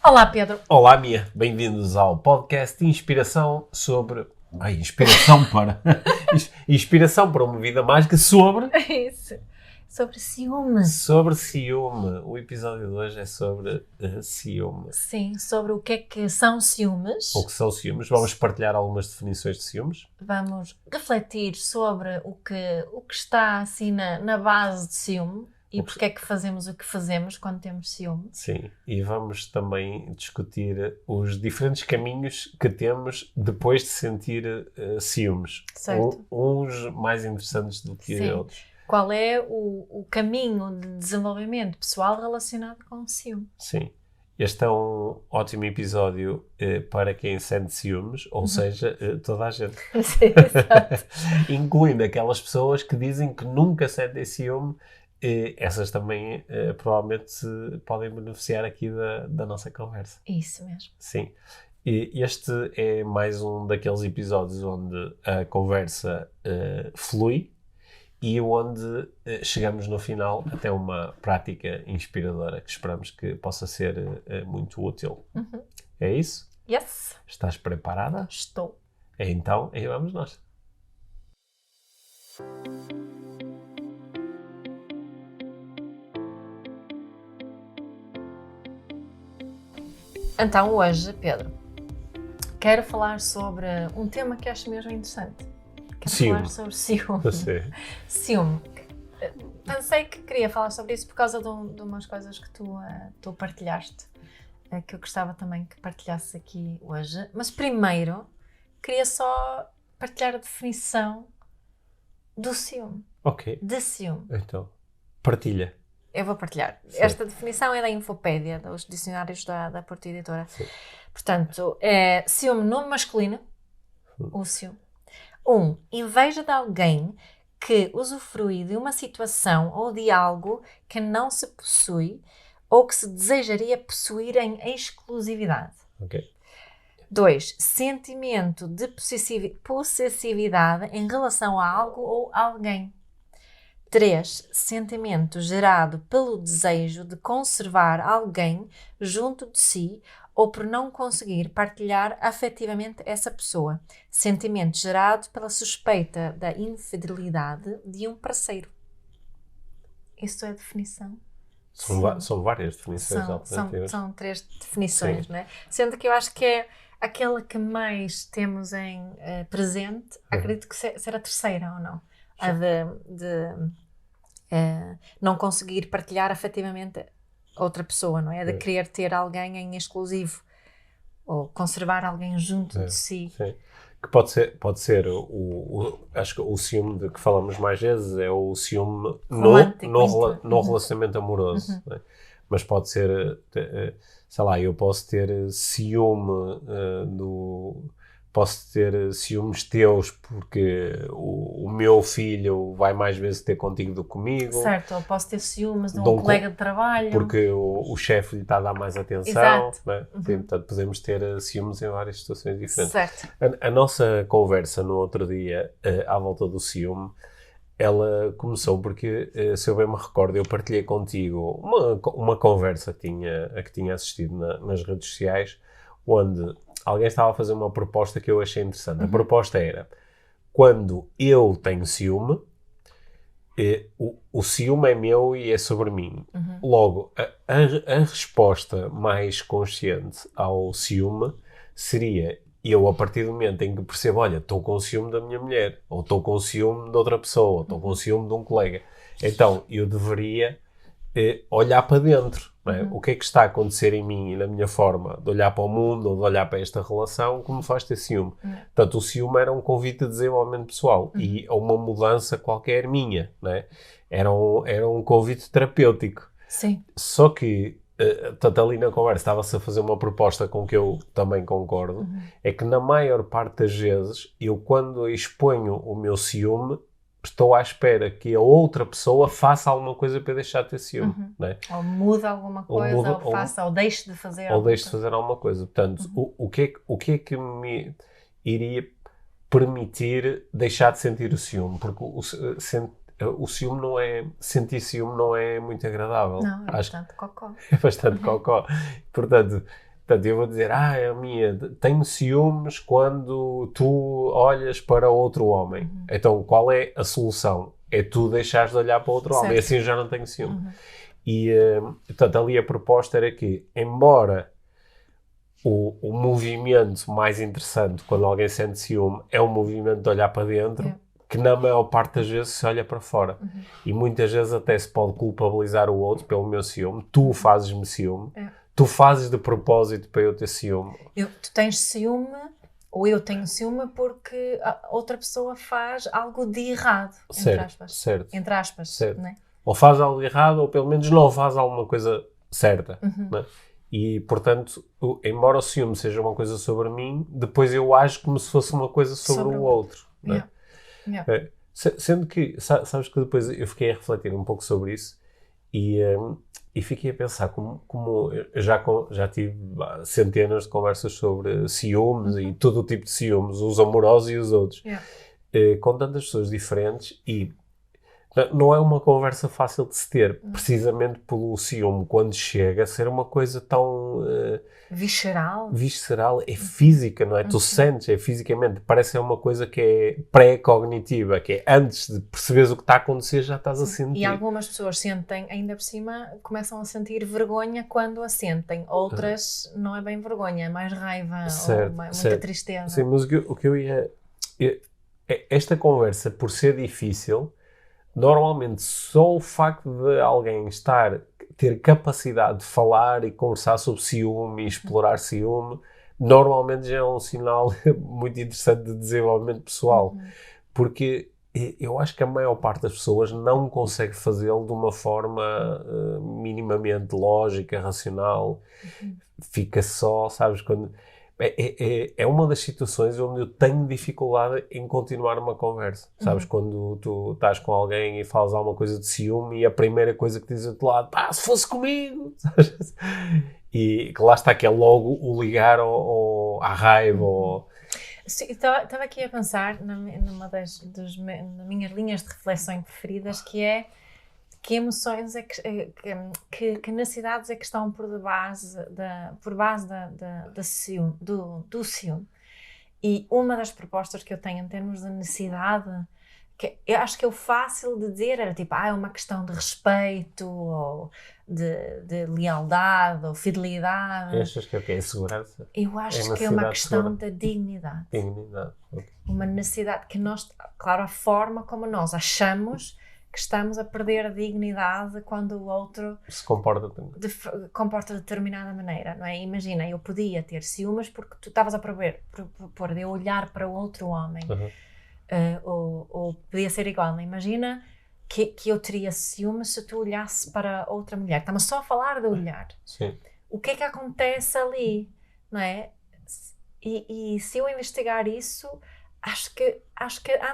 Olá, Pedro. Olá, Mia. Bem-vindos ao podcast Inspiração sobre... Inspiração para... Inspiração para uma vida mágica sobre... Isso. Sobre ciúme. Sobre ciúme. O episódio de hoje é sobre ciúme. Sim, sobre o que são ciúmes. O que são ciúmes. Vamos partilhar algumas definições de ciúmes. Vamos refletir sobre o que está assim na base de ciúme. E porque é que fazemos o que fazemos quando temos ciúme. Sim, e vamos também discutir os diferentes caminhos que temos depois de sentir ciúmes. Certo. Uns mais interessantes do que Sim. outros. Qual é o caminho de desenvolvimento pessoal relacionado com o ciúme? Sim. Este é um ótimo episódio para quem sente ciúmes, ou seja, toda a gente. Sim, exato. Incluindo aquelas pessoas que dizem que nunca sentem ciúme. Essas também provavelmente podem beneficiar aqui da nossa conversa. Isso mesmo. Sim. E este é mais um daqueles episódios onde a conversa flui e onde chegamos no final até uma prática inspiradora que esperamos que possa ser muito útil. Uhum. É isso? Yes. Estás preparada? Estou. Então, aí vamos nós. Então hoje, Pedro, quero falar sobre um tema que acho mesmo interessante. Quero Ciúme. falar sobre ciúme. Você. Ciúme. Pensei que queria falar sobre isso por causa de umas coisas que tu partilhaste, que eu gostava também que partilhasses aqui hoje. Mas primeiro, queria só partilhar a definição do ciúme. Ok. De ciúme. Então, partilha. Eu vou partilhar. Sim. Esta definição é da Infopédia, dos dicionários da Porto Editora. Sim. Portanto, ciúme no masculino, o ciúme. Inveja de alguém que usufrui de uma situação ou de algo que não se possui ou que se desejaria possuir em exclusividade. Ok. 2. Sentimento de possessividade em relação a algo ou alguém. 3. Sentimento gerado pelo desejo de conservar alguém junto de si ou por não conseguir partilhar afetivamente essa pessoa. Sentimento gerado pela suspeita da infidelidade de um parceiro. Isso é a definição? São várias definições alternativas. São 3 definições, Sim. não é? Sendo que eu acho que é aquela que mais temos em presente, acredito que será a terceira ou não? A de não conseguir partilhar afetivamente outra pessoa, não é? De querer ter alguém em exclusivo ou conservar alguém junto de si. Sim. Que pode ser acho que o ciúme de que falamos mais vezes é o ciúme no relacionamento amoroso. Né? Mas pode ser, sei lá, eu posso ter ciúme posso ter ciúmes teus porque o meu filho vai mais vezes ter contigo do que comigo. Certo, ou posso ter ciúmes de um colega de trabalho. Porque o chefe lhe está a dar mais atenção. Exato. Né? Sim, portanto, podemos ter ciúmes em várias situações diferentes. Certo. A nossa conversa no outro dia, à volta do ciúme, ela começou porque, se eu bem me recordo, eu partilhei contigo uma conversa a que tinha assistido nas redes sociais, onde alguém estava a fazer uma proposta que eu achei interessante. A proposta era, quando eu tenho ciúme, o ciúme é meu e é sobre mim. Logo, a resposta mais consciente ao ciúme seria, eu a partir do momento em que percebo, olha, estou com ciúme da minha mulher, ou estou com ciúme de outra pessoa, ou estou com ciúme de um colega. Então, eu deveria olhar para dentro. Não é? O que é que está a acontecer em mim e na minha forma de olhar para o mundo ou de olhar para esta relação que me faz ter ciúme. Portanto, o ciúme era um convite de desenvolvimento pessoal e a uma mudança qualquer minha. Não é? Era um convite terapêutico. Sim. Só que, tanto ali na conversa estava-se a fazer uma proposta com que eu também concordo, é que na maior parte das vezes, eu quando exponho o meu ciúme, estou à espera que a outra pessoa faça alguma coisa para eu deixar de ter ciúme. Não é? Ou muda alguma coisa, ou deixe de fazer alguma coisa. Ou deixe de fazer alguma coisa. Portanto, o que é que me iria permitir deixar de sentir o ciúme? Porque o ciúme não é... Sentir ciúme não é muito agradável. Não, é bastante cocó. É bastante cocó. Portanto, Portanto, eu vou dizer, a minha, tenho ciúmes quando tu olhas para outro homem. Então, qual é a solução? É tu deixares de olhar para outro homem. Certo. Assim eu já não tenho ciúme. E, portanto, ali a proposta era que, embora o movimento mais interessante quando alguém sente ciúme é o movimento de olhar para dentro, que na maior parte das vezes se olha para fora. E muitas vezes até se pode culpabilizar o outro pelo meu ciúme. Tu fazes-me ciúme. Tu fazes de propósito para eu ter ciúme. Tu tens ciúme, ou eu tenho ciúme, porque a outra pessoa faz algo de errado, entre aspas. Certo. Entre aspas, Certo. né? Ou faz algo errado, ou pelo menos não faz alguma coisa certa. Né? E, portanto, embora o ciúme seja uma coisa sobre mim, depois eu acho como se fosse uma coisa sobre o outro. Né? Sendo que, sabes que depois eu fiquei a refletir um pouco sobre isso e fiquei a pensar como eu já tive centenas de conversas sobre ciúmes e todo o tipo de ciúmes, os amorosos e os outros, com tantas pessoas diferentes, e não é uma conversa fácil de se ter, precisamente pelo ciúme, quando chega a ser uma coisa tão visceral, é física, não é? Tu sentes, é fisicamente, parece uma coisa que é pré-cognitiva, que é antes de perceberes o que está a acontecer, já estás a sentir. E algumas pessoas sentem, ainda por cima, começam a sentir vergonha quando a sentem. Outras não é bem vergonha, é mais raiva ou muita tristeza. Sim, mas o que eu ia... Esta conversa, por ser difícil, normalmente só o facto de alguém ter capacidade de falar e conversar sobre ciúme e explorar ciúme, normalmente já é um sinal muito interessante de desenvolvimento pessoal. Porque eu acho que a maior parte das pessoas não consegue fazê-lo de uma forma minimamente lógica, racional. Fica só, sabes, quando... É uma das situações onde eu tenho dificuldade em continuar uma conversa. Sabes, quando tu estás com alguém e falas alguma coisa de ciúme e a primeira coisa que dizes do outro lado, se fosse comigo! E que lá está, que é logo o ligar à raiva. Estava aqui a pensar numa das minhas linhas de reflexão preferidas, que é que emoções que necessidades é que estão por base do ciúme. E uma das propostas que eu tenho em termos de necessidade, que eu acho que é o fácil de dizer, era tipo, é uma questão de respeito, ou de lealdade, ou fidelidade. Achas que é o quê? É segurança? Eu acho que é uma questão da dignidade. Dignidade, ok. Uma necessidade que nós, claro, a forma como nós achamos que estamos a perder a dignidade quando o outro se comporta de determinada maneira, não é? Imagina, eu podia ter ciúmes porque tu estavas a propor de eu olhar para o outro homem, ou podia ser igual, não é? Imagina que eu teria ciúmes se tu olhasse para outra mulher. Estamos só a falar de olhar. Sim. O que é que acontece ali, não é? E se eu investigar isso, acho que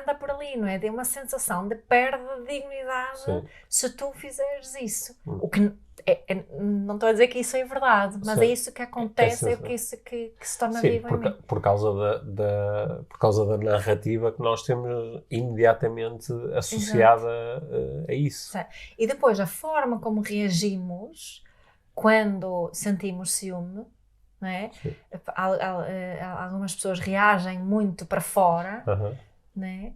anda por ali, não é? Tem uma sensação de perda de dignidade. Sim. Se tu fizeres isso. O que não estou a dizer que isso é verdade, mas é isso que acontece, é isso que se torna vivo em mim. Por causa da narrativa que nós temos imediatamente associada a isso. Sim. E depois a forma como reagimos quando sentimos ciúme, não é? Algumas pessoas reagem muito para fora, não é?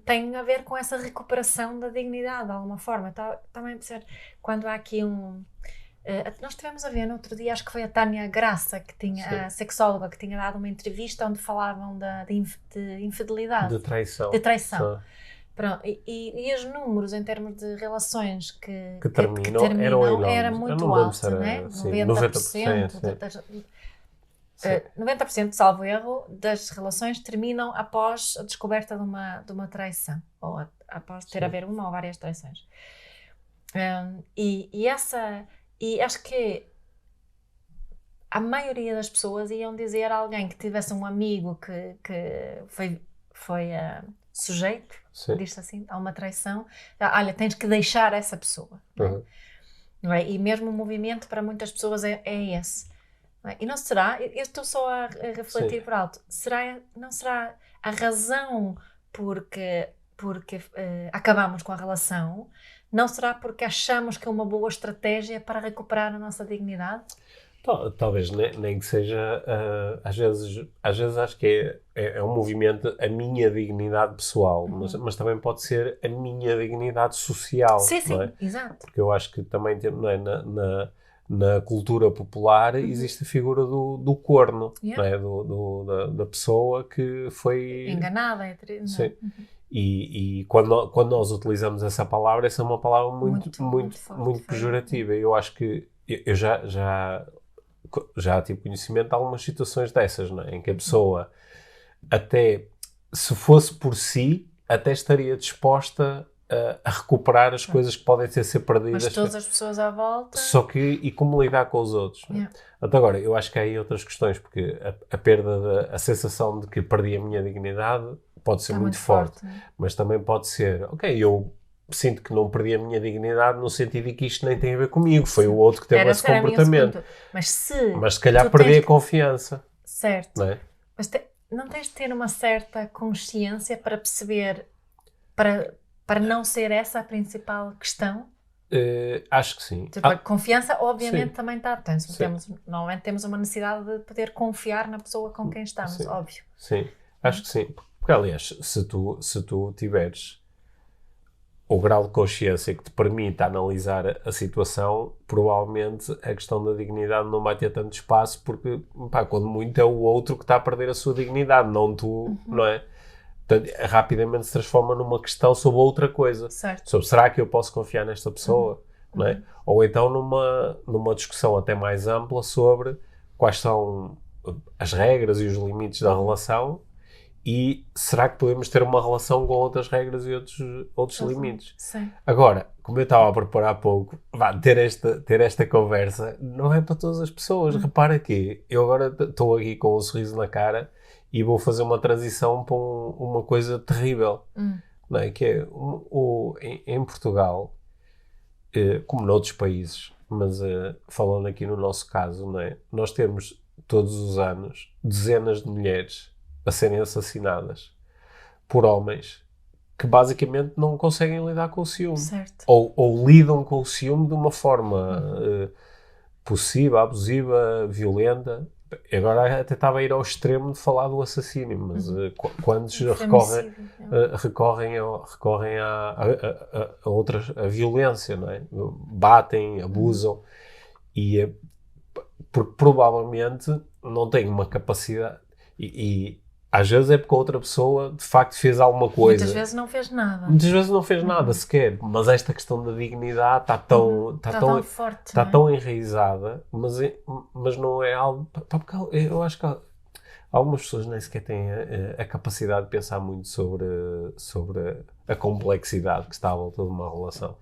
Tem a ver com essa recuperação da dignidade de alguma forma. Também a pensar, quando há aqui nós estivemos a ver no outro dia, acho que foi a Tânia Graça, que tinha, a sexóloga, que tinha dado uma entrevista onde falavam de infidelidade. De traição. De traição. Pronto, e os números em termos de relações que terminam era muito alto, né? 90%. 90%, salvo erro, das relações terminam após a descoberta de uma traição, ou após ter haver uma ou várias traições. E acho que a maioria das pessoas iam dizer a alguém que tivesse um amigo que foi sujeito, diz-se assim, a uma traição, olha, tens que deixar essa pessoa. Não é? E mesmo o movimento para muitas pessoas é esse. Não é? E não será, eu estou só a refletir por alto, não será a razão porque acabamos com a relação, não será porque achamos que é uma boa estratégia para recuperar a nossa dignidade? Talvez nem que seja, às vezes acho que é um movimento a minha dignidade pessoal, mas também pode ser a minha dignidade social, Sim, não é? sim, exato. Porque eu acho que também não é, na cultura popular existe a figura do corno, Yeah. não é? Da pessoa que foi... Enganada, Sim. E quando nós utilizamos essa palavra é uma palavra muito forte, pejorativa. Eu acho que eu já tive conhecimento de algumas situações dessas, não é? Em que a pessoa, até se fosse por si, até estaria disposta a recuperar as coisas que podem ser perdidas. Mas todas as pessoas à volta... Só que, e como lidar com os outros? Yeah. Até agora, eu acho que há aí outras questões, porque a perda, a sensação de que perdi a minha dignidade pode ser muito forte, mas também pode ser, ok, eu sinto que não perdi a minha dignidade no sentido de que isto nem tem a ver comigo, foi o outro que teve esse comportamento. Mas se calhar perdi a confiança. Certo. Não é? Mas não tens de ter uma certa consciência para perceber, para não ser essa a principal questão? Acho que sim. Tipo, a confiança, obviamente, sim. também está. Normalmente temos uma necessidade de poder confiar na pessoa com quem estamos, sim. óbvio. Sim, acho que sim. Porque, aliás, se tu tiveres o grau de consciência que te permita analisar a situação, provavelmente a questão da dignidade não vai ter tanto espaço, porque, quando muito é o outro que está a perder a sua dignidade, não tu, não é? Portanto, rapidamente se transforma numa questão sobre outra coisa. Certo. Sobre, será que eu posso confiar nesta pessoa? Não é? Ou então numa discussão até mais ampla sobre quais são as regras e os limites da relação e será que podemos ter uma relação com outras regras e outros limites. Sim. Agora, como eu estava a preparar há pouco, ter esta conversa não é para todas as pessoas. Repara que eu agora estou aqui com um sorriso na cara e vou fazer uma transição para uma coisa terrível, não é? Que é em Portugal, como noutros países, mas falando aqui no nosso caso, não é? Nós temos todos os anos dezenas de mulheres a serem assassinadas por homens que basicamente não conseguem lidar com o ciúme. Certo. Ou lidam com o ciúme de uma forma possível, abusiva, violenta. Agora até estava a ir ao extremo de falar do assassínio, mas quantos recorrem a outras, a violência, não é? Batem, abusam, e porque provavelmente não têm uma capacidade, e às vezes é porque a outra pessoa de facto fez alguma coisa. Muitas vezes não fez nada. Muitas vezes não fez nada sequer, mas esta questão da dignidade está tão forte, está tão enraizada, mas não é algo... Porque eu acho que algumas pessoas nem sequer têm a capacidade de pensar muito sobre a complexidade que está à volta de uma relação,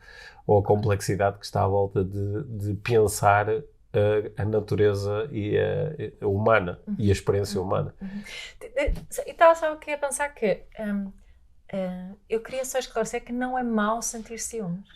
ou a complexidade que está à volta de pensar a natureza e a humana e a experiência humana. E estava só aqui a pensar que eu queria só esclarecer que não é mau sentir ciúmes.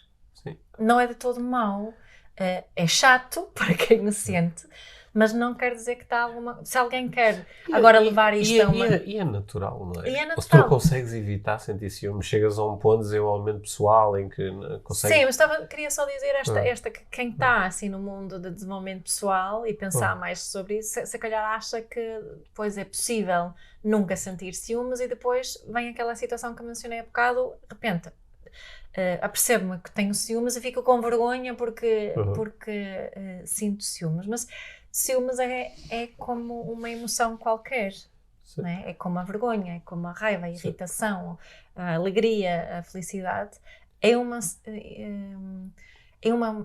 Sim. Não é de todo mau. É chato para quem o sente, mas não quer dizer que está alguma... Se alguém quer agora levar isto a uma... E é natural, não é? E é natural. Se tu consegues evitar sentir ciúmes, chegas a um ponto de desenvolvimento pessoal em que consegues... Sim, mas queria só dizer esta que quem está assim no mundo de desenvolvimento pessoal e pensar mais sobre isso, se calhar acha que depois é possível nunca sentir ciúmes e depois vem aquela situação que eu mencionei há bocado, de repente... apercebo-me que tenho ciúmes e fico com vergonha porque sinto ciúmes, mas ciúmes é como uma emoção qualquer, não é? É como a vergonha, é como a raiva, a irritação, a alegria, a felicidade, é uma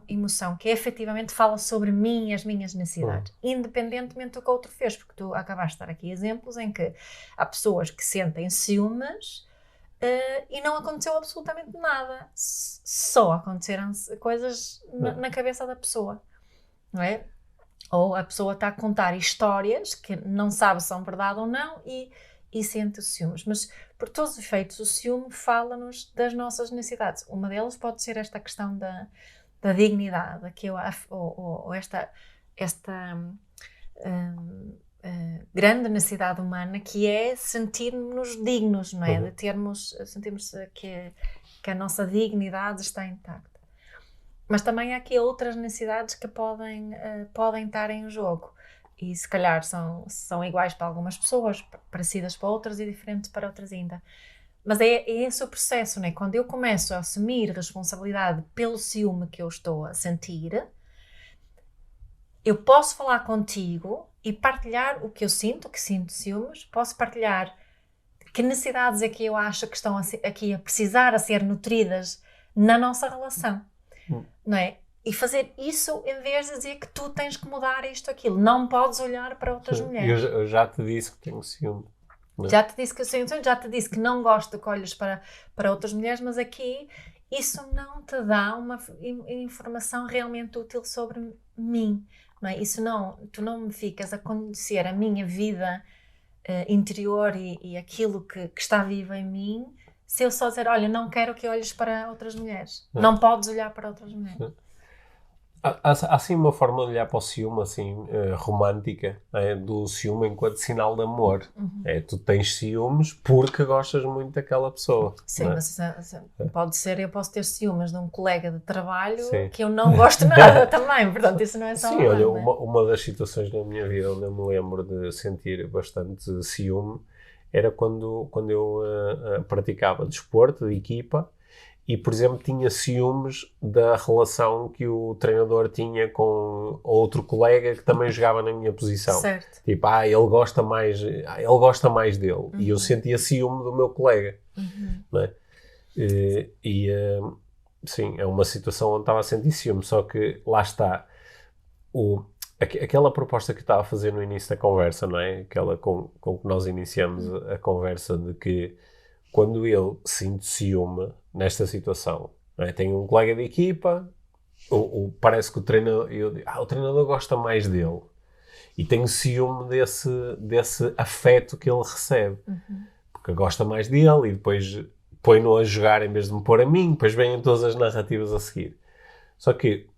emoção que efetivamente fala sobre mim e as minhas necessidades, independentemente do que o outro fez, porque tu acabaste de dar aqui exemplos em que há pessoas que sentem ciúmes e não aconteceu absolutamente nada. Só aconteceram coisas na cabeça da pessoa, não é? Ou a pessoa está a contar histórias que não sabe se são verdade ou não e sente os ciúmes. Mas, por todos os efeitos, o ciúme fala-nos das nossas necessidades. Uma delas pode ser esta questão da dignidade, que ou esta grande necessidade humana, que é sentirmos dignos, não é? De sentirmos que a nossa dignidade está intacta. Mas também há aqui outras necessidades que podem estar em jogo. E se calhar são iguais para algumas pessoas, parecidas para outras e diferentes para outras ainda. Mas é esse o processo, né? Quando eu começo a assumir responsabilidade pelo ciúme que eu estou a sentir, eu posso falar contigo e partilhar o que eu sinto, que sinto ciúmes, posso partilhar que necessidades é que eu acho que estão aqui a precisar, a ser nutridas na nossa relação, não é? E fazer isso em vez de dizer que tu tens que mudar isto, aquilo. Não podes olhar para outras mulheres. Eu já te disse que tenho ciúme. Já te disse que eu sinto, já te disse que não gosto que olhes para outras mulheres, mas aqui isso não te dá uma informação realmente útil sobre mim, não é? Tu não me ficas a conhecer a minha vida interior e aquilo que está vivo em mim, se eu só dizer, olha, não quero que olhes para outras mulheres. Não podes olhar para outras mulheres. Há assim uma forma de olhar para o ciúme assim, romântica, do ciúme enquanto sinal de amor. Tu tens ciúmes porque gostas muito daquela pessoa. Sim, mas pode ser, eu posso ter ciúmes de um colega de trabalho que eu Sim. não gosto nada também, portanto isso não é só Sim, amor, olha, não é? uma das situações na minha vida onde eu me lembro de sentir bastante ciúme era quando eu praticava desporto de equipa e, por exemplo, tinha ciúmes da relação que o treinador tinha com outro colega que também jogava na minha posição. Certo. Tipo, ele gosta mais dele. E eu sentia ciúme do meu colega. Não é? Sim, é uma situação onde estava a sentir ciúme, só que lá está aquela proposta que eu estava a fazer no início da conversa, não é? Aquela com que nós iniciamos a conversa de que quando eu sinto ciúme nesta situação, não é? Tenho um colega de equipa, parece que o treinador gosta mais dele e tenho ciúme desse afeto que ele recebe, porque gosta mais dele e depois põe-no a jogar em vez de me pôr a mim, depois vêm todas as narrativas a seguir. Só que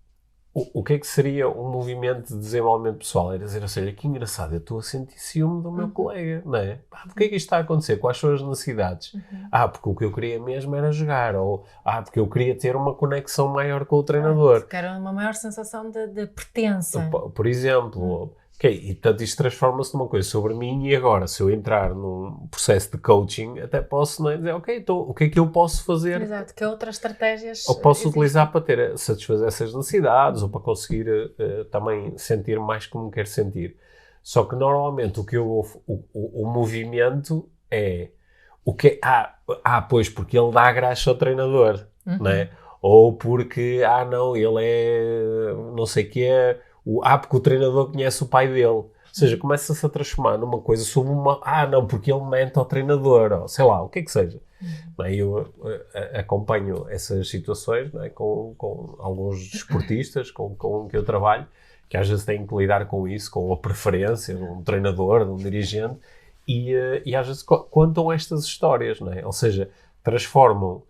o que é que seria um movimento de desenvolvimento pessoal? Era dizer, ou seja, que engraçado, eu estou a sentir ciúme do meu colega, não é? Porque é que isto está a acontecer? Quais são as necessidades? Porque o que eu queria mesmo era jogar, ou porque eu queria ter uma conexão maior com o treinador. Porque era uma maior sensação de pertença. Por exemplo, e tanto isto transforma-se numa coisa sobre mim e agora, se eu entrar num processo de coaching, até posso, não é, dizer, então, o que é que eu posso fazer? Exato, que outras estratégias ou posso existem. utilizar para satisfazer essas necessidades ou para conseguir também sentir mais como quero sentir. Só que normalmente o movimento é pois porque ele dá graça ao treinador, não é? Ou porque, não, ele é não sei o quê, porque o treinador conhece o pai dele. Ou seja, começa-se a transformar numa coisa sobre não, porque ele mente ao treinador, ou sei lá, o que é que seja. Eu acompanho essas situações, não é? Com alguns desportistas com que eu trabalho, que às vezes têm que lidar com isso, com a preferência de um treinador, de um dirigente, e às vezes contam estas histórias, não é? Ou seja, transformam...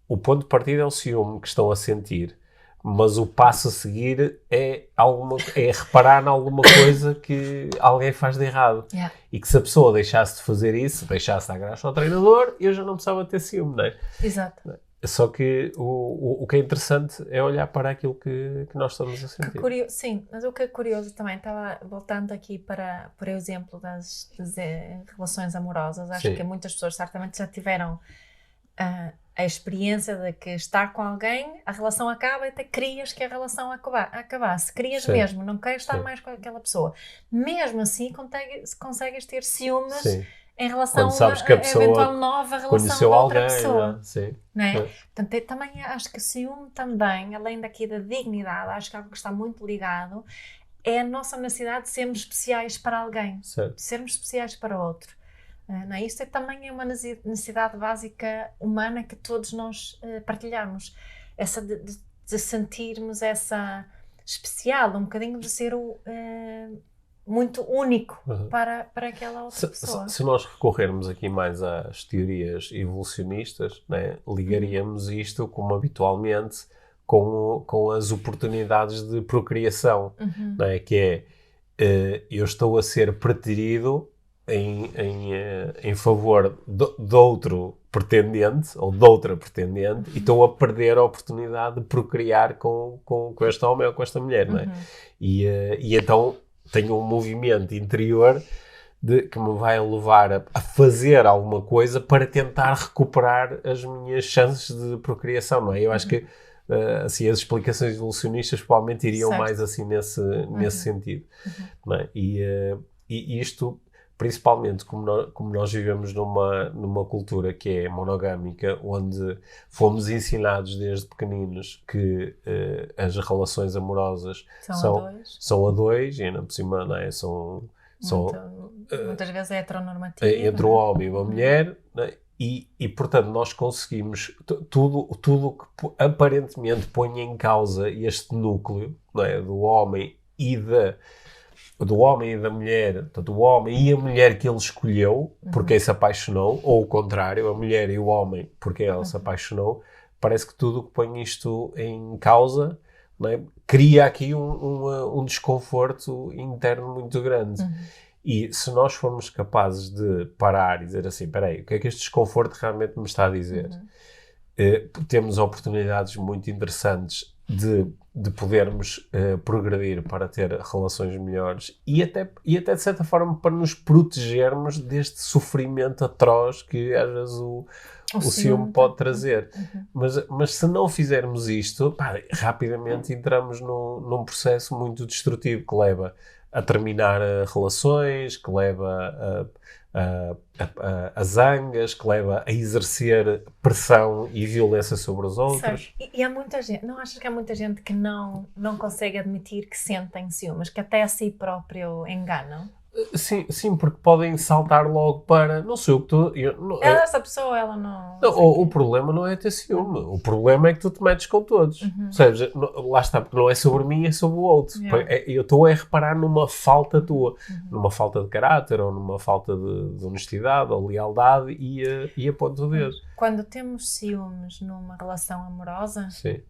o ponto de partida é o ciúme que estão a sentir, mas o passo a seguir é reparar em alguma coisa que alguém faz de errado. E que se a pessoa deixasse de fazer isso, deixasse de dar graça ao treinador, eu já não precisava ter ciúme, não é? Exato. Só que o que é interessante é olhar para aquilo que nós estamos a sentir. Sim, mas o que é curioso também, estava voltando aqui para o exemplo das relações amorosas, acho que muitas pessoas certamente já tiveram a experiência de que estar com alguém, a relação acaba e até querias que a relação acabasse. Querias mesmo, não queres estar mais com aquela pessoa. Mesmo assim, consegues ter ciúmes em relação a eventual nova relação com outra pessoa. Não é? Portanto, também acho que o ciúme também, além daqui da dignidade, acho que algo que está muito ligado é a nossa necessidade de sermos especiais para alguém, de sermos especiais para outro. Não é? Isto também é uma necessidade básica humana que todos nós partilhamos, essa de sentirmos essa especial, um bocadinho de ser muito único para aquela outra pessoa. Se nós recorrermos aqui mais às teorias evolucionistas, né, ligaríamos isto, como habitualmente, com as oportunidades de procriação, né, que é eu estou a ser preterido em favor de outro pretendente, ou de outra pretendente, e estou a perder a oportunidade de procriar com este homem ou com esta mulher, não é? E então tenho um movimento interior que me vai levar a fazer alguma coisa para tentar recuperar as minhas chances de procriação, não é? Eu acho que assim, as explicações evolucionistas provavelmente iriam mais assim nesse sentido, não é? E isto, principalmente como nós vivemos numa cultura que é monogâmica, onde fomos ensinados desde pequeninos que as relações amorosas são a dois, e ainda por cima, não é? Muitas vezes é heteronormativo. Entre o homem e uma mulher, né? E portanto nós conseguimos tudo que aparentemente põe em causa este núcleo, não é? do homem e da mulher, portanto, o homem e a mulher que ele escolheu porque ele se apaixonou, ou o contrário, a mulher e o homem porque ela se apaixonou. Parece que tudo que põe isto em causa, não é? Cria aqui um desconforto interno muito grande. E se nós formos capazes de parar e dizer assim, espera aí, o que é que este desconforto realmente me está a dizer? Temos oportunidades muito interessantes de podermos progredir para ter relações melhores e até de certa forma para nos protegermos deste sofrimento atroz que às vezes o ciúme pode trazer. Mas se não fizermos isto, rapidamente entramos num processo muito destrutivo que leva a terminar relações, que leva a zangas, que leva a exercer pressão e violência sobre os outros. E há muita gente, não achas que há muita gente que não consegue admitir que sentem ciúmes, que até a si próprio enganam? Sim, porque podem saltar logo para não sei o que tu... Essa pessoa, ela não... O problema não é ter ciúme. O problema é que tu te metes com todos. Ou seja, lá está, porque não é sobre mim, é sobre o outro. Eu estou a reparar numa falta tua. Numa falta de caráter, ou numa falta de honestidade, ou lealdade, e aponto o dedo. Quando temos ciúmes numa relação amorosa... Sim.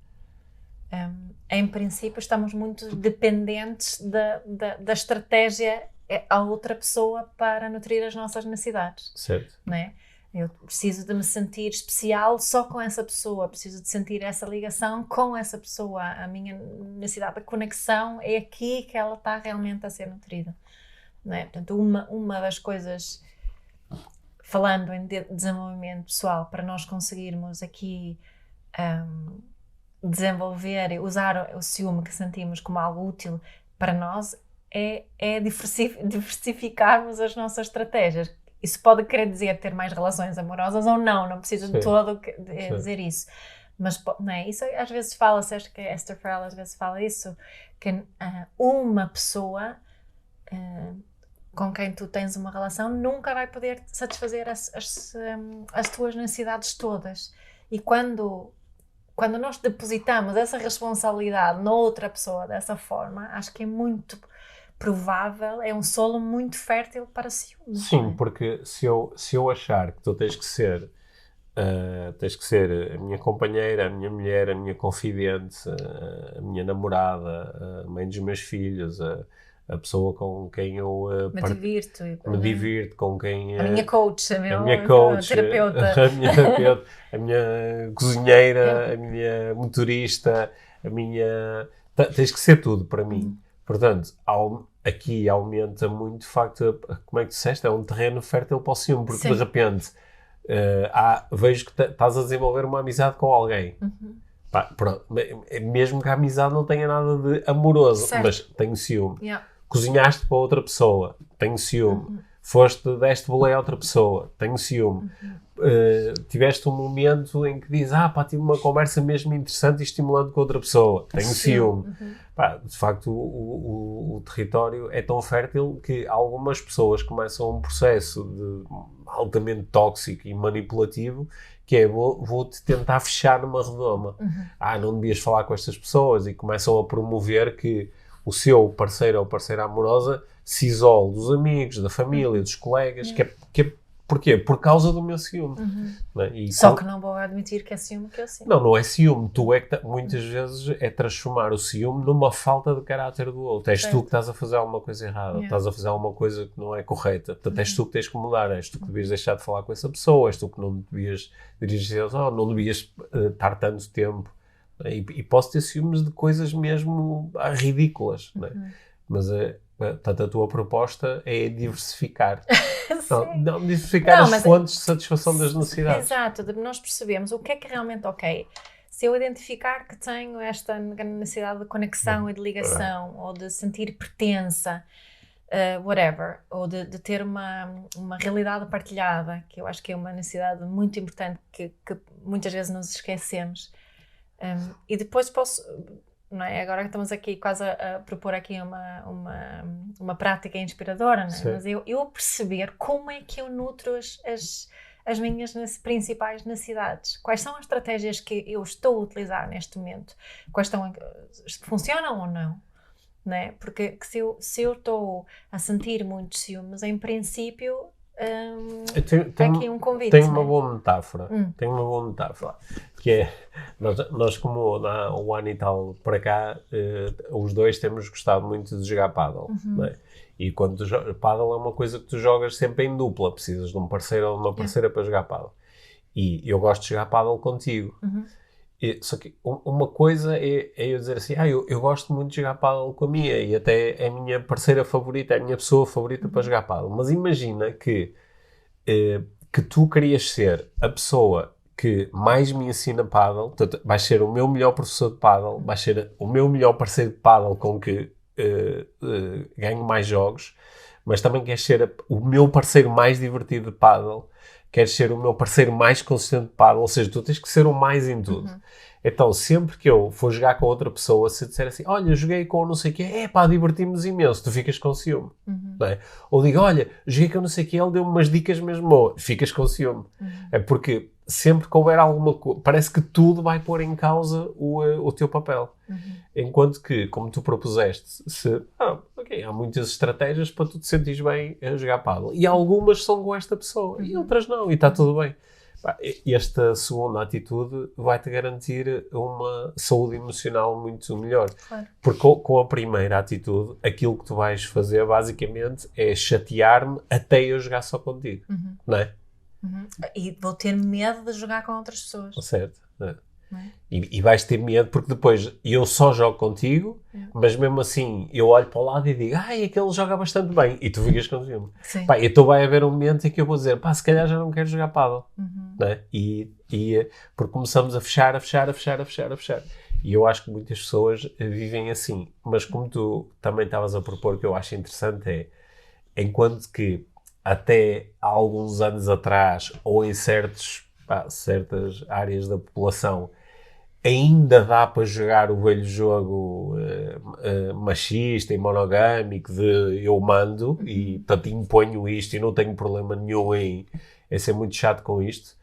Em princípio, estamos muito dependentes da estratégia a outra pessoa para nutrir as nossas necessidades. Certo. Não é? Eu preciso de me sentir especial só com essa pessoa, preciso de sentir essa ligação com essa pessoa. A minha necessidade de conexão é aqui que ela está realmente a ser nutrida. Não é? Portanto, uma das coisas, falando em desenvolvimento pessoal, para nós conseguirmos aqui desenvolver e usar o ciúme que sentimos como algo útil para nós é diversificarmos as nossas estratégias. Isso pode querer dizer ter mais relações amorosas ou não precisa de todo dizer isso. Mas não é? Isso às vezes fala-se, acho que a Esther Perel às vezes fala isso, que uma pessoa com quem tu tens uma relação nunca vai poder satisfazer as tuas necessidades todas. E quando nós depositamos essa responsabilidade noutra pessoa dessa forma, acho que é muito provável, é um solo muito fértil para ciúmes. Sim, porque se eu achar que tu tens que ser a minha companheira, a minha mulher, a minha confidente, a minha namorada, a mãe dos meus filhos, a pessoa com quem eu me divirto, com quem... A minha coach, a minha terapeuta. A minha cozinheira, a minha motorista, a minha... Tens que ser tudo para mim. Portanto, aqui aumenta muito de facto, como é que disseste? É um terreno fértil para o ciúme, porque de repente vejo que estás a desenvolver uma amizade com alguém. Pronto, mesmo que a amizade não tenha nada de amoroso, mas tenho ciúme. Cozinhaste para outra pessoa, tenho ciúme. Deste boleia a outra pessoa, tenho ciúme. Tiveste um momento em que dizes, tive uma conversa mesmo interessante e estimulante com outra pessoa, tenho ciúme. De facto, o território é tão fértil que algumas pessoas começam um processo altamente tóxico e manipulativo, que é, vou-te tentar fechar numa redoma. Não devias falar com estas pessoas, e começam a promover que o seu parceiro ou parceira amorosa se isole dos amigos, da família, dos colegas, que é Porquê? Por causa do meu ciúme. Né? Só que não vou admitir que é ciúme que eu sinto. Não é ciúme. Tu é que muitas vezes é transformar o ciúme numa falta de caráter do outro. És tu que estás a fazer alguma coisa errada. Estás a fazer alguma coisa que não é correta. Portanto, és tu que tens que mudar. És tu que devias deixar de falar com essa pessoa. És tu que não devias dirigir, não devias estar tanto tempo. E posso ter ciúmes de coisas mesmo ridículas. Né? Mas portanto, a tua proposta é diversificar. Não diversificar as fontes de satisfação das necessidades. Exato, nós percebemos o que é realmente ok. Se eu identificar que tenho esta necessidade de conexão e de ligação, ou de sentir pertença, whatever, ou de ter uma realidade partilhada, que eu acho que é uma necessidade muito importante que muitas vezes nos esquecemos. E depois posso... Não é? Agora que estamos aqui quase a propor aqui uma prática inspiradora, não é? Mas eu perceber como é que eu nutro as minhas principais necessidades. Quais são as estratégias que eu estou a utilizar neste momento? Funcionam ou não? Não é? Porque se eu estou a sentir muitos ciúmes, em princípio... aqui um convite. Tem uma boa metáfora. Tem uma boa metáfora. Que é, nós como há um ano e tal para cá, os dois temos gostado muito de jogar pádel. Não é? E quando pádel é uma coisa que tu jogas sempre em dupla. Precisas de um parceiro ou de uma parceira para jogar pádel. E eu gosto de jogar pádel contigo. Só que uma coisa é eu dizer assim, eu gosto muito de jogar pádel com a minha, e até é a minha parceira favorita, é a minha pessoa favorita para jogar pádel. Mas imagina que tu querias ser a pessoa que mais me ensina pádel, portanto, vais ser o meu melhor professor de pádel, vais ser o meu melhor parceiro de pádel com que ganho mais jogos, mas também queres ser o meu parceiro mais divertido de pádel, queres ser o meu parceiro mais consistente de pádel, ou seja, tu tens que ser o mais em tudo. Então, sempre que eu for jogar com outra pessoa, se disser assim, olha, joguei com não sei o quê, divertimos imenso, tu ficas com ciúme. Não é? Ou digo, olha, joguei com não sei o quê, ele deu-me umas dicas mesmo boas, ficas com ciúme. É porque sempre que houver alguma coisa, parece que tudo vai pôr em causa o teu papel. Enquanto que, como tu propuseste, há muitas estratégias para tu te sentires bem a jogar pádel. E algumas são com esta pessoa, e outras não, e está tudo bem. Esta segunda atitude vai-te garantir uma saúde emocional muito melhor. Claro. Porque com a primeira atitude, aquilo que tu vais fazer, basicamente, é chatear-me até eu jogar só contigo. Não é? E vou ter medo de jogar com outras pessoas. Certo. Não é? E vais ter medo porque depois eu só jogo contigo, mas mesmo assim eu olho para o lado e digo, aquele joga bastante bem, e tu ficas com ciúme. Então vai haver um momento em que eu vou dizer, se calhar já não quero jogar pádel. Não é? Porque começamos a fechar. E eu acho que muitas pessoas vivem assim. Mas como tu também estavas a propor, que eu acho interessante enquanto que até há alguns anos atrás, ou em certas áreas da população, ainda dá para jogar o velho jogo machista e monogâmico de eu mando e, portanto, imponho isto e não tenho problema nenhum em ser muito chato com isto.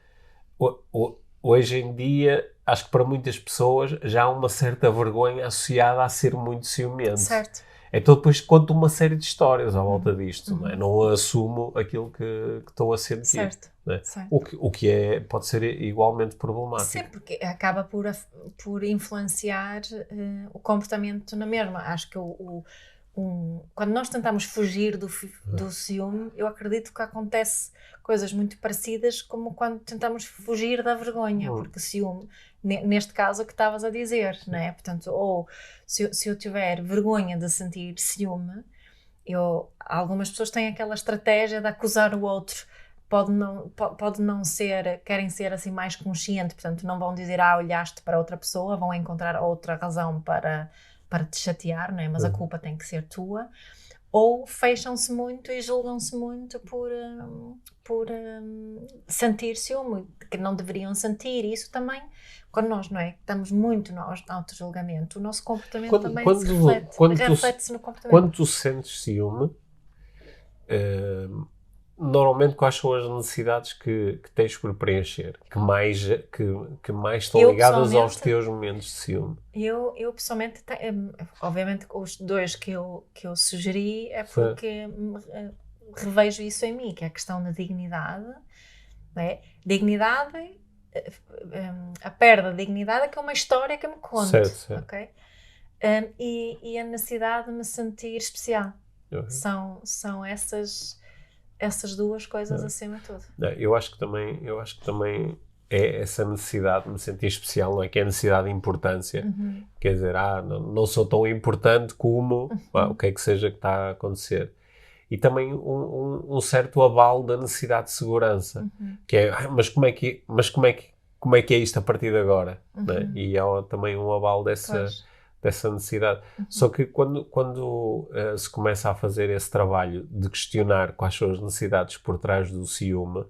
Hoje em dia, acho que para muitas pessoas já há uma certa vergonha associada a ser muito ciumento. Certo. Então depois conto uma série de histórias à volta disto, não é? Não assumo aquilo que estou a sentir. Certo. Não é? Certo. O que pode ser igualmente problemático. Sim, porque acaba por influenciar o comportamento na mesma. Acho que quando nós tentamos fugir do ciúme, eu acredito que acontece coisas muito parecidas como quando tentamos fugir da vergonha, porque ciúme, neste caso, o que estavas a dizer, não é? Portanto, ou se eu tiver vergonha de sentir ciúme, algumas pessoas têm aquela estratégia de acusar o outro. Pode não ser, querem ser assim mais consciente, portanto não vão dizer, olhaste para outra pessoa, vão encontrar outra razão para te chatear, não é? Mas a culpa tem que ser tua. Ou fecham-se muito e julgam-se muito por sentir ciúme, que não deveriam sentir. E isso também, quando nós, não é? Estamos muito no auto-julgamento, o nosso comportamento também se reflete-se no comportamento. Quando tu sentes ciúme, normalmente quais são as necessidades que tens por preencher, que mais estão ligadas aos teus momentos de ciúme? Eu pessoalmente, obviamente os dois que eu sugeri é porque revejo isso em mim, que é a questão da dignidade, não é? Dignidade, a perda de dignidade é que é uma história que eu me conto, Certo. ok? E a necessidade de me sentir especial. São essas duas coisas acima de tudo. Eu acho que também é essa necessidade de me sentir especial, não é? Que é a necessidade de importância. Quer dizer, não sou tão importante como o que é que seja que está a acontecer. E também um certo abalo da necessidade de segurança, que é, mas como é que é isto a partir de agora? Né? E há também um abalo dessa necessidade. Só que quando se começa a fazer esse trabalho de questionar quais são as necessidades por trás do ciúme,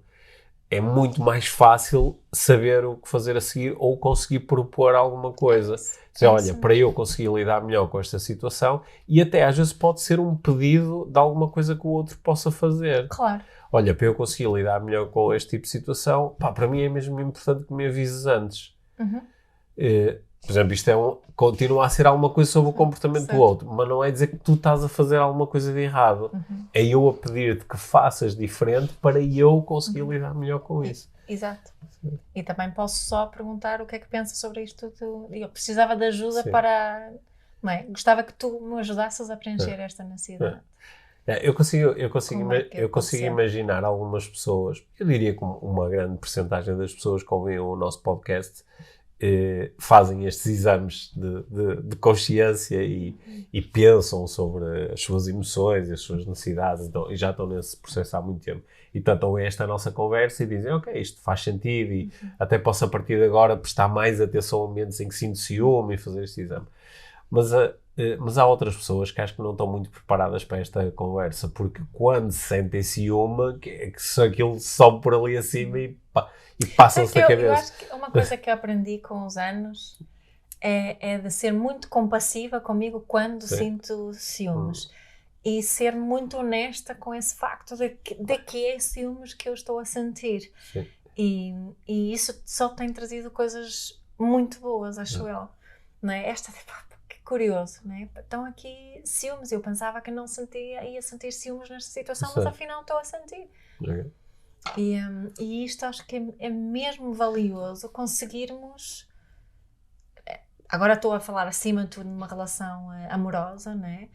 é muito mais fácil saber o que fazer a seguir ou conseguir propor alguma coisa. Dizer, olha, para eu conseguir lidar melhor com esta situação, e até às vezes pode ser um pedido de alguma coisa que o outro possa fazer. Claro. Olha, para eu conseguir lidar melhor com este tipo de situação, para mim é mesmo importante que me avises antes. Por exemplo, isto continua a ser alguma coisa sobre o comportamento do outro, mas não é dizer que tu estás a fazer alguma coisa de errado. É eu a pedir-te que faças diferente para eu conseguir lidar melhor com isso. Exato. E também posso só perguntar o que é que pensas sobre isto. Eu precisava de ajuda para... Não é? Gostava que tu me ajudasses a preencher esta necessidade. Eu consigo imaginar algumas pessoas, eu diria que uma grande percentagem das pessoas que ouvem o nosso podcast fazem estes exames de consciência e pensam sobre as suas emoções e as suas necessidades, então, e já estão nesse processo há muito tempo. E então é esta a nossa conversa e dizem, ok, isto faz sentido e até posso a partir de agora prestar mais atenção a momentos em que sinto ciúme e fazer este exame. Mas há outras pessoas que acho que não estão muito preparadas para esta conversa, porque quando sentem ciúme, que aquilo sobe por ali acima e passa-se da cabeça. Eu acho que uma coisa que eu aprendi com os anos é de ser muito compassiva comigo quando sinto ciúmes. E ser muito honesta com esse facto de que é ciúmes que eu estou a sentir. E isso só tem trazido coisas muito boas, acho eu. Não é? Que curioso, não é? Estão aqui ciúmes. Eu pensava que não ia sentir ciúmes nesta situação, mas afinal estou a sentir. E isto acho que é mesmo valioso conseguirmos. Agora estou a falar acima de tudo numa relação amorosa, não é?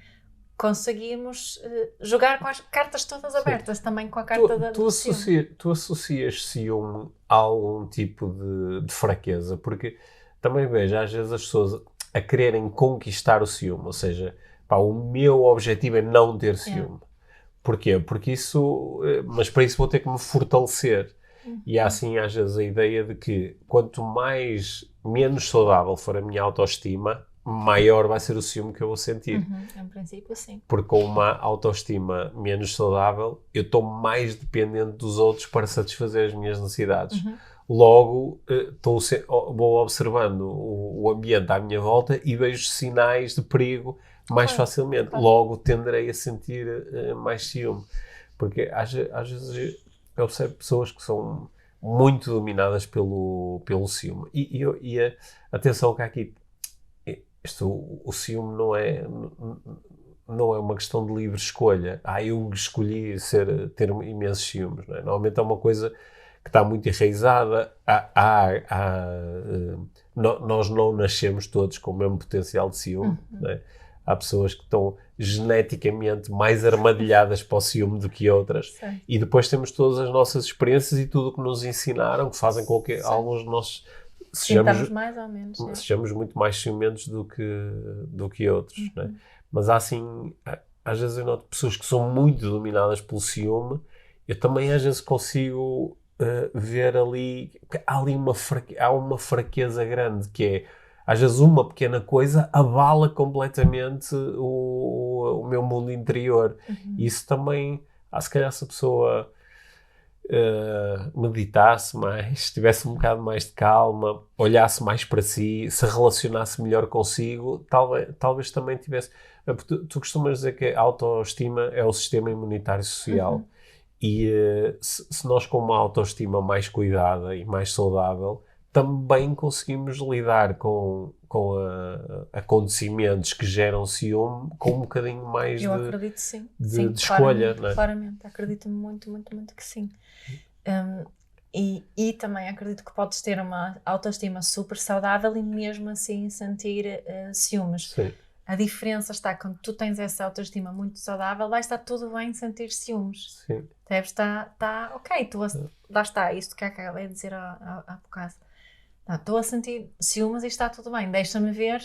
Conseguimos jogar com as cartas todas abertas, também com a carta do ciúme. Tu associas ciúme a algum tipo de fraqueza? Porque também vejo às vezes as pessoas a quererem conquistar o ciúme, ou seja, o meu objetivo é não ter ciúme. Porquê? Porque mas para isso vou ter que me fortalecer. E há assim às vezes a ideia de que quanto menos saudável for a minha autoestima, maior vai ser o ciúme que eu vou sentir. Em princípio, sim. Porque com uma autoestima menos saudável, eu estou mais dependente dos outros para satisfazer as minhas necessidades. Logo, vou observando o ambiente à minha volta e vejo sinais de perigo mais facilmente. Logo, tenderei a sentir mais ciúme. Porque às vezes eu observo pessoas que são muito dominadas pelo ciúme. E atenção que aqui, o ciúme não é uma questão de livre escolha. Eu escolhi ter imensos ciúmes. Não é? Normalmente é uma coisa que está muito enraizada. Nós não nascemos todos com o mesmo potencial de ciúme. Não é? Há pessoas que estão geneticamente mais armadilhadas para o ciúme do que outras. E depois temos todas as nossas experiências e tudo o que nos ensinaram, que fazem com que alguns de nós sejamos muito mais ciumentos do que outros. Né? Mas há assim, às vezes eu noto pessoas que são muito dominadas pelo ciúme. Eu também às vezes consigo ver ali, há uma fraqueza grande, que é, às vezes uma pequena coisa abala completamente o meu mundo interior. E isso também, se calhar se a pessoa meditasse mais, tivesse um bocado mais de calma, olhasse mais para si, se relacionasse melhor consigo, talvez também tivesse... Tu costumas dizer que a autoestima é o sistema imunitário social. E se nós com uma autoestima mais cuidada e mais saudável, também conseguimos lidar com acontecimentos que geram ciúme com um bocadinho mais Eu acredito sim. de escolha, não é? Claramente, acredito muito, muito, muito que sim. E também acredito que podes ter uma autoestima super saudável e mesmo assim sentir ciúmes. Sim. A diferença está quando tu tens essa autoestima muito saudável, vai estar tudo bem sentir ciúmes. Sim. Deves estar ok, lá está, isto que acabei de dizer há bocado. Estou a sentir ciúmes e está tudo bem, deixa-me ver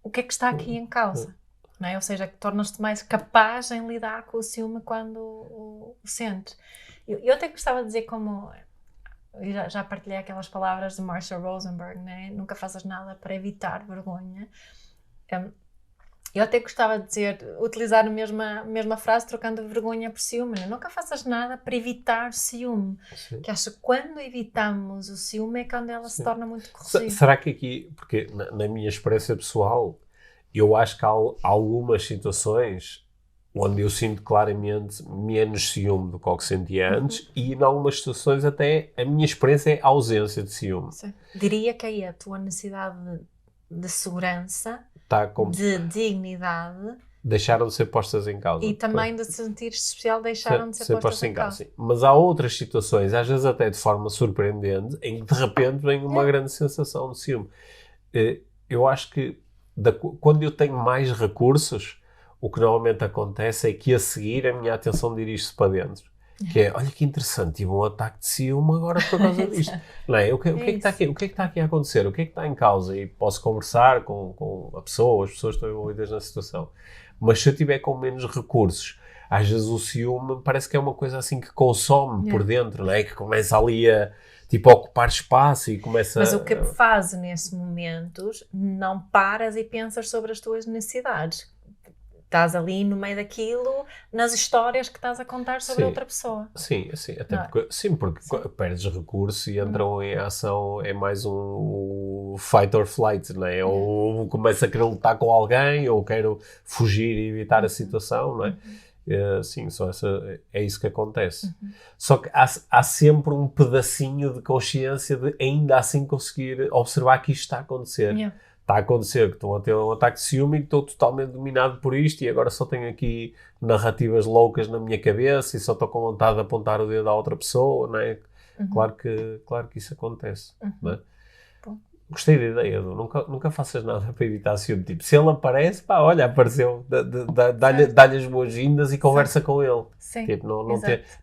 o que é que está aqui em causa. Não é? Ou seja, que tornas-te mais capaz em lidar com o ciúme quando o sentes. Eu até gostava de dizer como... Eu já partilhei aquelas palavras de Marshall Rosenberg, né? Nunca faças nada para evitar vergonha. Eu até gostava de utilizar a mesma frase, trocando vergonha por ciúme. Né? Nunca faças nada para evitar ciúme. Sim. Que acho que quando evitamos o ciúme é quando ela se torna muito corrosiva. Será que aqui, porque na minha experiência pessoal, eu acho que há algumas situações onde eu sinto claramente menos ciúme do que o que sentia antes e em algumas situações até a minha experiência é a ausência de ciúme. Sim. Diria que aí a tua necessidade de segurança, de dignidade... deixaram de ser postas em causa. E também de se sentir especial deixaram de ser postas em causa. Sim. Mas há outras situações, às vezes até de forma surpreendente, em que de repente vem uma grande sensação de ciúme. Eu acho que quando eu tenho mais recursos, o que normalmente acontece é que a seguir a minha atenção dirige-se para dentro. Que é, olha que interessante, tive um ataque de ciúme agora por causa disto. Não é? O que é que está aqui a acontecer? O que é que está em causa? E posso conversar com a pessoa, as pessoas estão envolvidas na situação. Mas se eu tiver com menos recursos, às vezes o ciúme parece que é uma coisa assim que consome por dentro, não é? Que começa ali a ocupar espaço e começa... Mas o que fazes nesses momentos, não paras e pensas sobre as tuas necessidades. Estás ali no meio daquilo, nas histórias que estás a contar sobre outra pessoa. Sim, até porque perdes recurso e entram em ação, é mais um fight or flight, não é? Ou começo a querer lutar com alguém, ou quero fugir e evitar a situação, não é? Sim, é isso que acontece. Só que há sempre um pedacinho de consciência de ainda assim conseguir observar que isto está a acontecer. Está a acontecer, que estou a ter um ataque de ciúme e que estou totalmente dominado por isto e agora só tenho aqui narrativas loucas na minha cabeça e só estou com vontade de apontar o dedo à outra pessoa, não é? Claro que isso acontece, não é? Gostei da ideia, nunca faças nada para evitar ciúme. Tipo, se ele aparece, pá, olha, apareceu, dá-lhe as boas-vindas e conversa com ele. Sim. Tipo,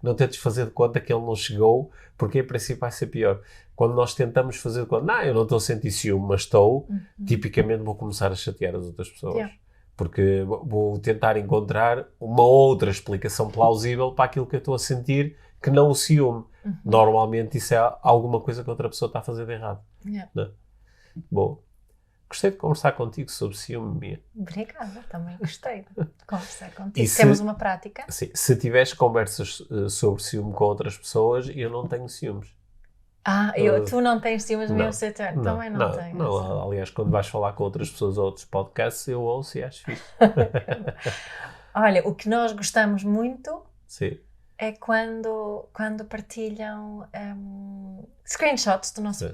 não tentes fazer de conta que ele não chegou, porque em princípio vai ser pior. Quando nós tentamos fazer de conta, eu não estou a sentir ciúme, mas estou, tipicamente vou começar a chatear as outras pessoas. Porque vou tentar encontrar uma outra explicação plausível para aquilo que eu estou a sentir, que não o ciúme. Normalmente isso é alguma coisa que outra pessoa está a fazer de errado. Não é? Bom, gostei de conversar contigo sobre ciúme, Mia. Obrigada, também gostei de conversar contigo. Temos uma prática? Sim, se tiveres conversas sobre ciúme com outras pessoas, eu não tenho ciúmes. Tu não tens ciúmes mesmo, também não tenho. Não, aliás, quando vais falar com outras pessoas ou outros podcasts, eu ouço e acho fixe. Olha, o que nós gostamos muito Sim. é quando partilham screenshots do nosso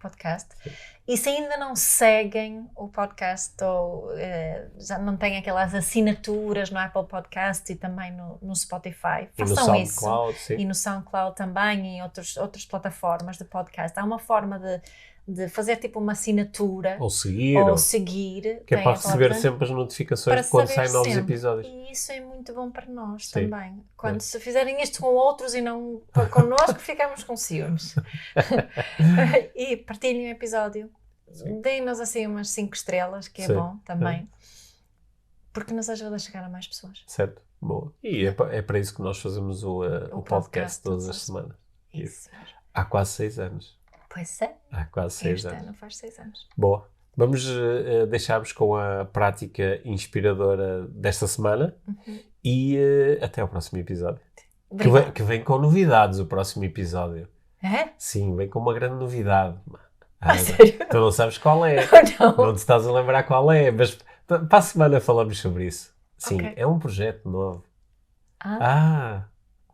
podcast. Sim. E se ainda não seguem o podcast ou já não têm aquelas assinaturas no Apple Podcast e também no Spotify, façam isso. E no SoundCloud também e em outras plataformas de podcast. Há uma forma de fazer tipo uma assinatura ou seguir que é para receber sempre as notificações de quando saem novos episódios. E isso é muito bom para nós também. Quando se fizerem isto com outros e não connosco, ficamos com ciúmes. E partilhem o episódio. Deem-nos assim umas 5 estrelas, que é bom também. Porque nos ajuda a chegar a mais pessoas. Certo, boa. E é para isso que nós fazemos o podcast todas as semanas. Isso. Há quase 6 anos. Pois é. Há quase 6 anos. Este ano faz 6 anos. Boa. Vamos deixar-vos com a prática inspiradora desta semana e até ao próximo episódio. Que vem com novidades o próximo episódio. É? Sim, vem com uma grande novidade. Sério? Tu não sabes qual é. Não te estás a lembrar qual é, mas para a semana falamos sobre isso. Sim, é um projeto novo.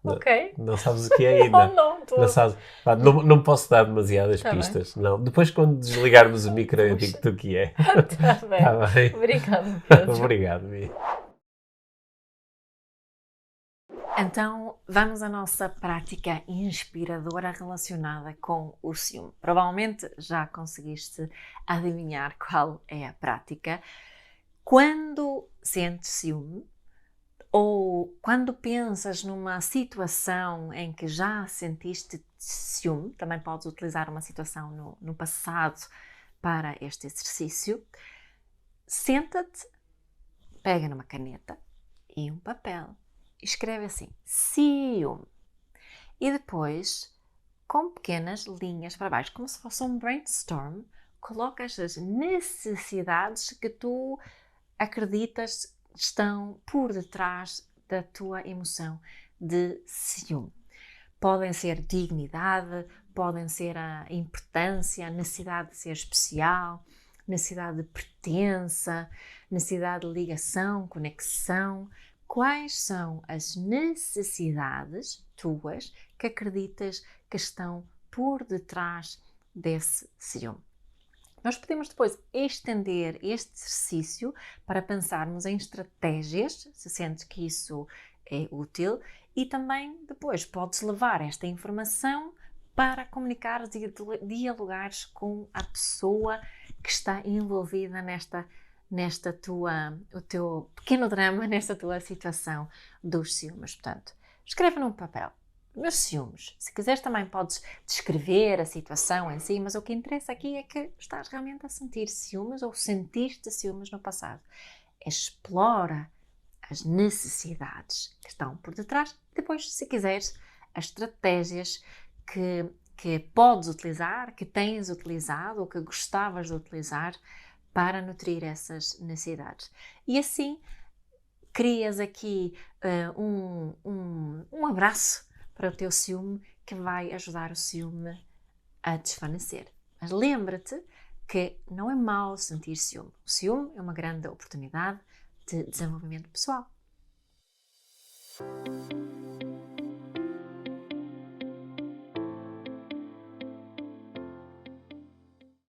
Ok. Não sabes o que é ainda. Não, Não sabes. Pá, não posso dar demasiadas Tá bem. pistas. Não. Depois, quando desligarmos o micro, eu digo-te o que é. Está bem. Está bem? Obrigada, Pedro. Obrigado, Bia. Então, vamos à nossa prática inspiradora relacionada com o ciúme. Provavelmente já conseguiste adivinhar qual é a prática. Quando sentes ciúme, ou quando pensas numa situação em que já sentiste ciúme, também podes utilizar uma situação no passado para este exercício, senta-te, pega numa caneta e um papel. Escreve assim, ciúme. E depois, com pequenas linhas para baixo, como se fosse um brainstorm, colocas as necessidades que tu acreditas estão por detrás da tua emoção de ciúme. Podem ser dignidade, podem ser a importância, a necessidade de ser especial, necessidade de pertença, necessidade de ligação, conexão. Quais são as necessidades tuas que acreditas que estão por detrás desse ciúme? Nós podemos depois estender este exercício para pensarmos em estratégias, se sentes que isso é útil, e também depois podes levar esta informação para comunicar e dialogares com a pessoa que está envolvida o teu pequeno drama, nesta tua situação dos ciúmes. Portanto, escreve num papel. Meus ciúmes. Se quiseres também podes descrever a situação em si, mas o que interessa aqui é que estás realmente a sentir ciúmes ou sentiste ciúmes no passado. Explora as necessidades que estão por detrás. Depois, se quiseres, as estratégias que podes utilizar, que tens utilizado ou que gostavas de utilizar para nutrir essas necessidades. E assim, crias aqui um abraço para o teu ciúme que vai ajudar o ciúme a desvanecer. Mas lembra-te que não é mau sentir ciúme. O ciúme é uma grande oportunidade de desenvolvimento pessoal.